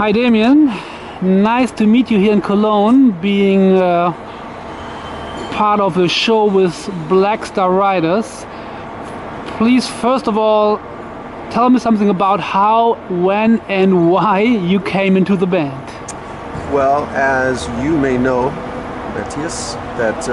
Hi Damien, nice to meet you here in Cologne, being part of a show with Black Star Riders. Please, first of all, tell me something about how, when and why you came into the band. Well, as you may know, Matthias, that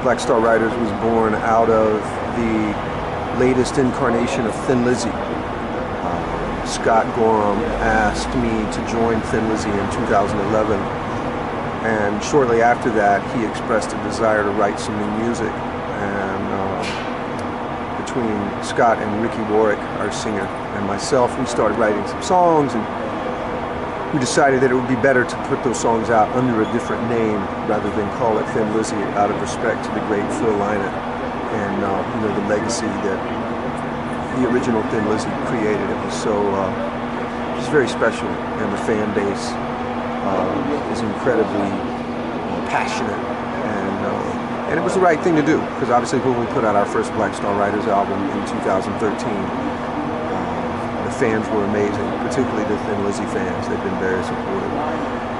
Black Star Riders was born out of the latest incarnation of Thin Lizzy. Scott Gorham asked me to join Thin Lizzy in 2011, and shortly after that he expressed a desire to write some new music, and between Scott and Ricky Warwick, our singer, and myself, we started writing some songs, and we decided that it would be better to put those songs out under a different name rather than call it Thin Lizzy, out of respect to the great Phil Lynott and you know, the legacy that the original Thin Lizzy created. It was so it's very special, and the fan base is incredibly passionate, and it was the right thing to do, because obviously when we put out our first Black Star Riders album in 2013, the fans were amazing, particularly the Thin Lizzy fans. They've been very supportive.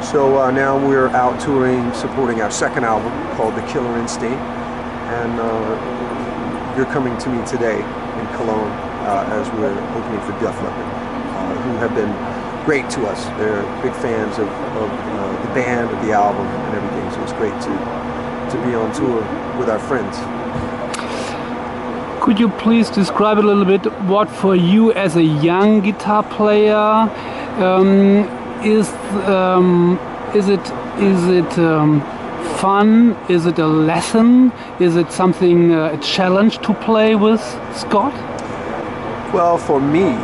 So now we're out touring, supporting our second album called The Killer Instinct, and you're coming to me today in Cologne as we're opening for Def Leppard, who have been great to us. They're big fans of the band, of the album, and everything, so it's great to be on tour with our friends. Could you please describe a little bit what for you as a young guitar player is it fun? Is it a lesson? Is it something, a challenge to play with Scott? Well, for me,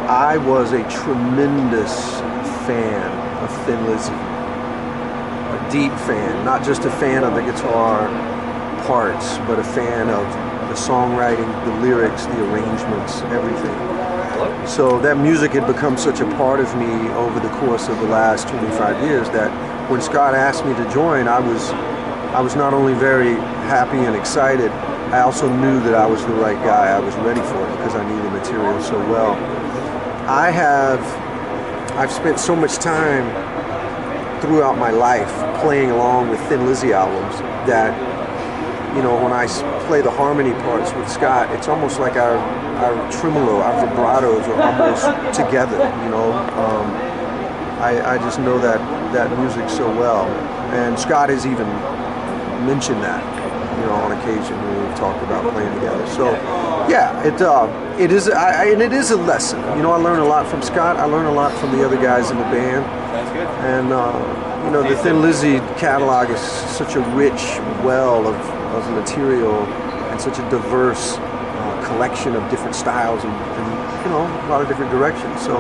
I was a tremendous fan of Thin Lizzy. A deep fan, not just a fan of the guitar parts, but a fan of the songwriting, the lyrics, the arrangements, everything. So that music had become such a part of me over the course of the last 25 years that when Scott asked me to join, I was not only very happy and excited, I also knew that I was the right guy. I was ready for it because I knew the material so well. I've spent so much time throughout my life playing along with Thin Lizzy albums that, you know, when I play the harmony parts with Scott, it's almost like our tremolo, our vibratos are almost together, you know. I just know that music so well, and Scott has even mentioned that, you know, on occasion when we've talked about playing together. So, yeah, it is a lesson. You know, I learn a lot from Scott. I learn a lot from the other guys in the band. That's good. And you know, the Thin Lizzy catalog is such a rich well of material and such a diverse collection of different styles and you know, a lot of different directions. So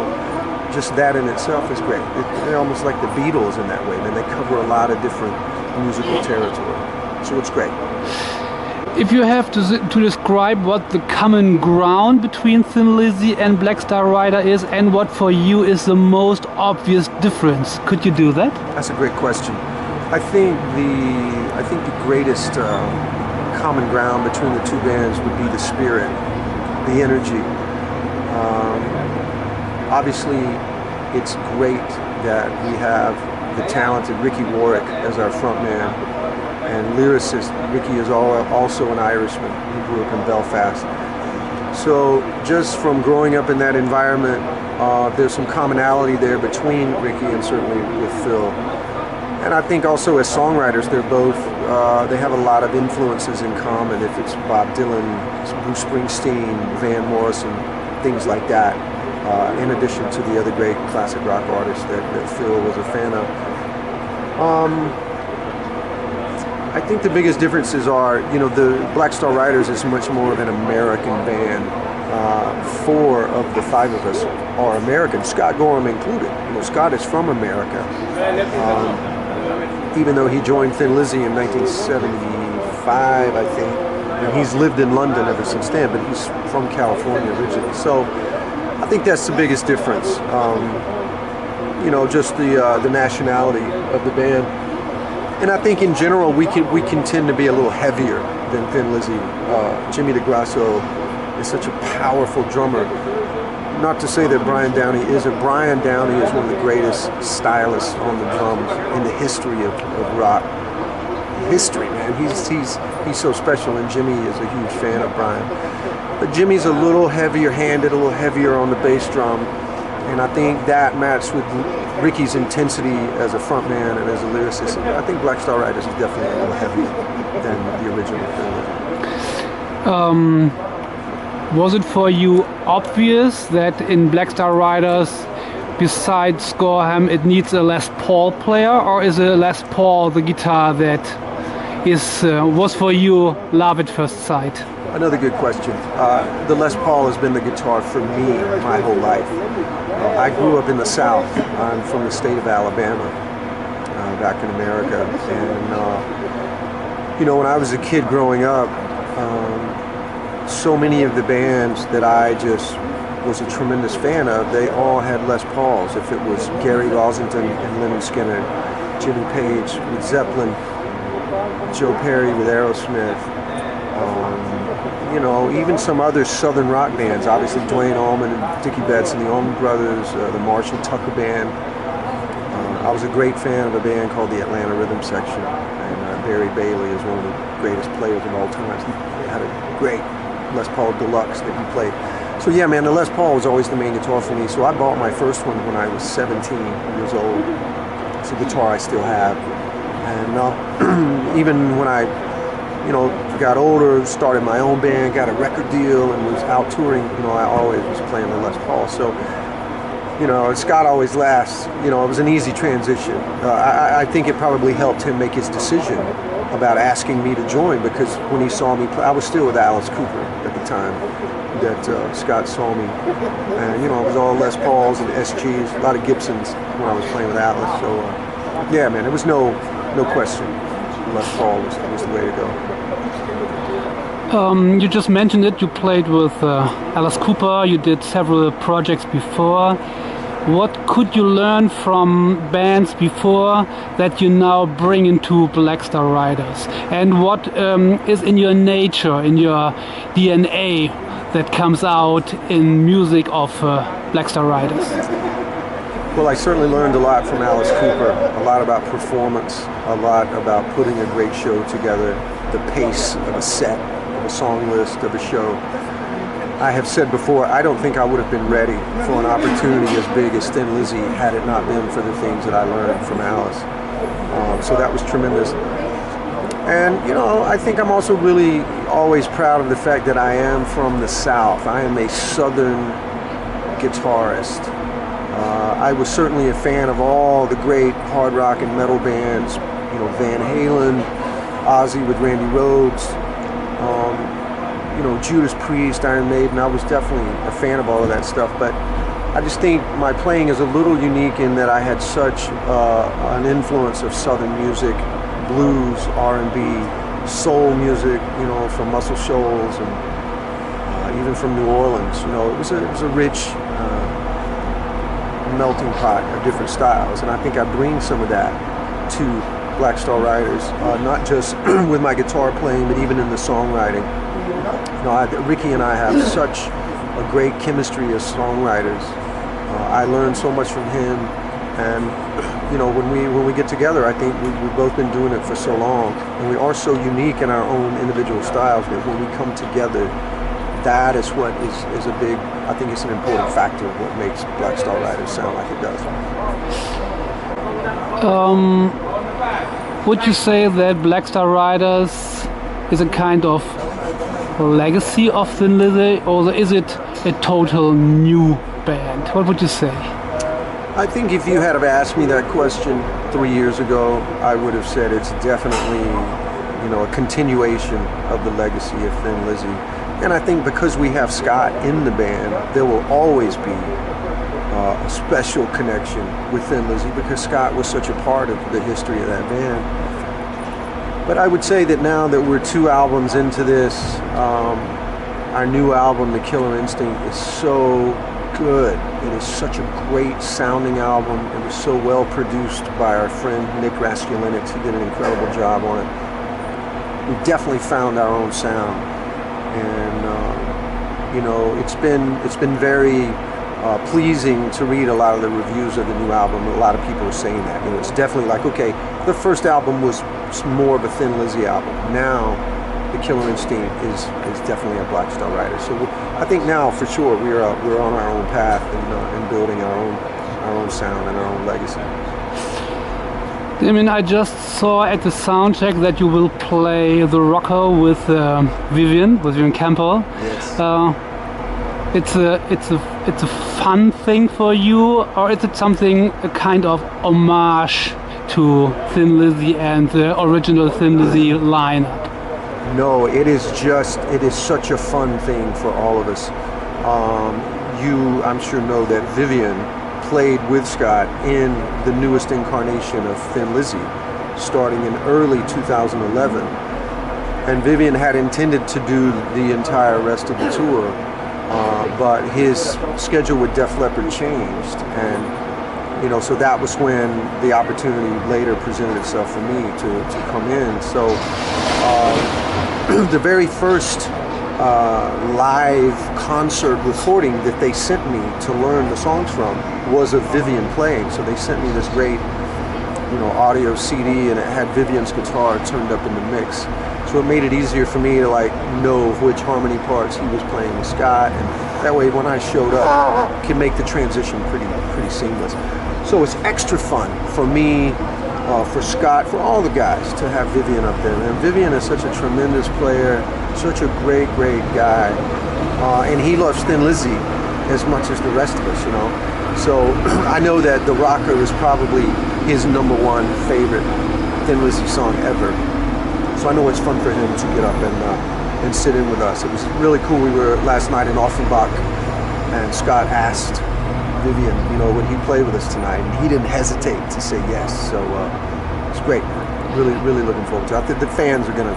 just that in itself is great. They're almost like the Beatles in that way. Then they cover a lot of different musical territory. So it's great. If you have to describe what the common ground between Thin Lizzy and Black Star Rider is, and what for you is the most obvious difference, could you do that? That's a great question. I think the greatest common ground between the two bands would be the spirit, the energy. Obviously, it's great that we have the talented Ricky Warwick as our frontman and lyricist. Ricky is also an Irishman who grew up in Belfast. So just from growing up in that environment, there's some commonality there between Ricky and certainly with Phil. And I think also as songwriters, they're both, they have a lot of influences in common. If it's Bob Dylan, Bruce Springsteen, Van Morrison, things like that, in addition to the other great classic rock artists that Phil was a fan of. I think the biggest differences are, you know, the Black Star Riders is much more of an American band. 4 of the 5 of us are American, Scott Gorham included. You know, Scott is from America. Even though he joined Thin Lizzy in 1975, I think, and he's lived in London ever since then, but he's from California originally. So I think that's the biggest difference. You know, just the nationality of the band. And I think in general we can tend to be a little heavier than Thin Lizzy. Jimmy DeGrasso is such a powerful drummer. not to say that Brian Downey isn't. Brian Downey is one of the greatest stylists on the drums in the history of rock. History, man. He's so special, and Jimmy is a huge fan of Brian. But Jimmy's a little heavier handed, a little heavier on the bass drum, and I think that matched with Ricky's intensity as a frontman and as a lyricist. I think Black Star Riders is definitely a little heavier than the original Thin Lizzy. Was it for you obvious that in Black Star Riders, besides Gorham, it needs a Les Paul player, or is a Les Paul the guitar that was for you love at first sight? Another good question. The Les Paul has been the guitar for me my whole life. I grew up in the South. I'm from the state of Alabama, back in America. And, you know, when I was a kid growing up, so many of the bands that I just was a tremendous fan of, they all had Les Pauls. If it was Gary Rosington and Leonard Skinner, Jimmy Page with Zeppelin, Joe Perry with Aerosmith, you know, even some other Southern rock bands, obviously Duane Allman and Dickie Betts and the Allman Brothers, the Marshall Tucker Band. I was a great fan of a band called the Atlanta Rhythm Section, and Barry Bailey is one of the greatest players of all time. He had a great Les Paul Deluxe that he played. So yeah, man, the Les Paul was always the main guitar for me. So I bought my first one when I was 17 years old. It's a guitar I still have. And even when I, you know, got older, started my own band, got a record deal, and was out touring, you know, I always was playing the Les Paul. So, you know, Scott always laughs. You know, it was an easy transition. I think it probably helped him make his decision about asking me to join, because when he saw me play, I was still with Alice Cooper at the time that Scott saw me, and you know, it was all Les Pauls and SGs, a lot of Gibsons when I was playing with Alice. So yeah, man, there was no question. Les Paul was the way to go. You just mentioned it. You played with Alice Cooper. You did several projects before. What could you learn from bands before that you now bring into Black Star Riders? And what is in your nature, in your DNA, that comes out in music of Black Star Riders? Well, I certainly learned a lot from Alice Cooper, a lot about performance, a lot about putting a great show together, the pace of a set, of a song list, of a show. I have said before, I don't think I would have been ready for an opportunity as big as Thin Lizzy had it not been for the things that I learned from Alice. So that was tremendous. And, you know, I think I'm also really always proud of the fact that I am from the South. I am a Southern guitarist. I was certainly a fan of all the great hard rock and metal bands, you know, Van Halen, Ozzy with Randy Rhoads, you know, Judas Priest, Iron Maiden. I was definitely a fan of all of that stuff, but I just think my playing is a little unique in that I had such an influence of Southern music, blues, R&B, soul music, you know, from Muscle Shoals and even from New Orleans. You know, it was a rich melting pot of different styles, and I think I bring some of that to Black Star Riders, not just with my guitar playing, but even in the songwriting. You know, Ricky and I have such a great chemistry as songwriters. I learned so much from him, and you know, when we get together, I think we've both been doing it for so long, and we are so unique in our own individual styles that when we come together, that is what is a big, I think it's an important factor of what makes Black Star Riders sound like it does. Would you say that Black Star Riders is a kind of legacy of Thin Lizzy, or is it a total new band? What would you say? I think if you had have asked me that question 3 years ago, I would have said it's definitely, you know, a continuation of the legacy of Thin Lizzy. And I think because we have Scott in the band, there will always be a special connection with Thin Lizzy because Scott was such a part of the history of that band. But I would say that now that we're 2 albums into this, our new album, The Killer Instinct, is so good. It is such a great sounding album. It was so well produced by our friend Nick Raskulinecz. He did an incredible job on it. We definitely found our own sound, and you know, it's been very pleasing to read a lot of the reviews of the new album. A lot of people are saying that. You know, it's definitely like, okay, the first album was more of a Thin Lizzy album. Now, the Killer Instinct is definitely a Black Star Rider. So I think now, for sure, we're on our own path and building our own sound and our own legacy. I mean, I just saw at the soundcheck that you will play the rocker with Vivian Campbell. Yes. It's a fun thing for you, or is it something, a kind of homage to Thin Lizzy and the original Thin Lizzy lineup? No, it is such a fun thing for all of us. You, I'm sure, know that Vivian played with Scott in the newest incarnation of Thin Lizzy, starting in early 2011. And Vivian had intended to do the entire rest of the tour, but his schedule with Def Leppard changed, and you know, so that was when the opportunity later presented itself for me to come in. So the very first live concert recording that they sent me to learn the songs from was of Vivian playing. So they sent me this great, you know, audio CD, and it had Vivian's guitar turned up in the mix. So it made it easier for me to like know which harmony parts he was playing with Scott, and that way when I showed up, I could make the transition pretty seamless. So it's extra fun for me, for Scott, for all the guys to have Vivian up there. And Vivian is such a tremendous player, such a great guy, and he loves Thin Lizzy as much as the rest of us, you know. So I know that The Rocker is probably his #1 favorite Thin Lizzy song ever. So I know it's fun for him to get up and sit in with us. It was really cool. We were last night in Offenbach, and Scott asked Vivian, you know, would he play with us tonight? And he didn't hesitate to say yes. So it's great. Really looking forward to it. I think the fans are gonna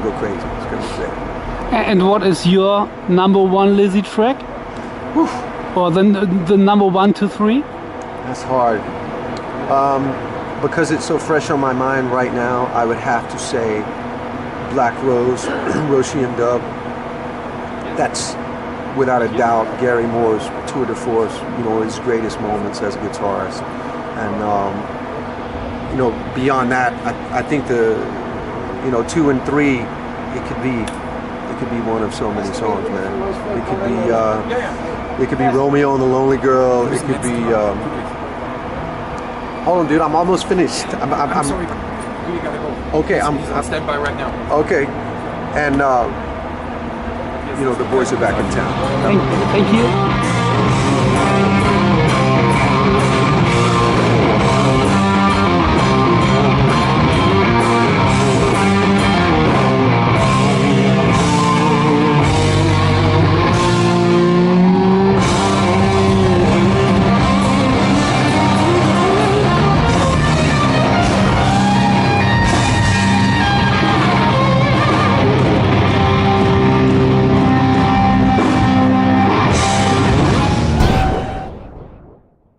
go crazy. It's gonna be great. And what is your #1 Lizzy track? Whew. Or the #1 to 3? That's hard. Because it's so fresh on my mind right now, I would have to say Black Rose, Roshi and Dub. That's without a doubt Gary Moore's tour de force, you know, his greatest moments as a guitarist. And you know, beyond that, I think the, you know, 2 and 3, it could be one of so many songs, man. It could be Romeo and the Lonely Girl. It could be hold on, dude, I'm almost finished. I'm sorry, we gotta go. Okay, I'm stand by right now. Okay, and you know, the boys are back in town. Thank you.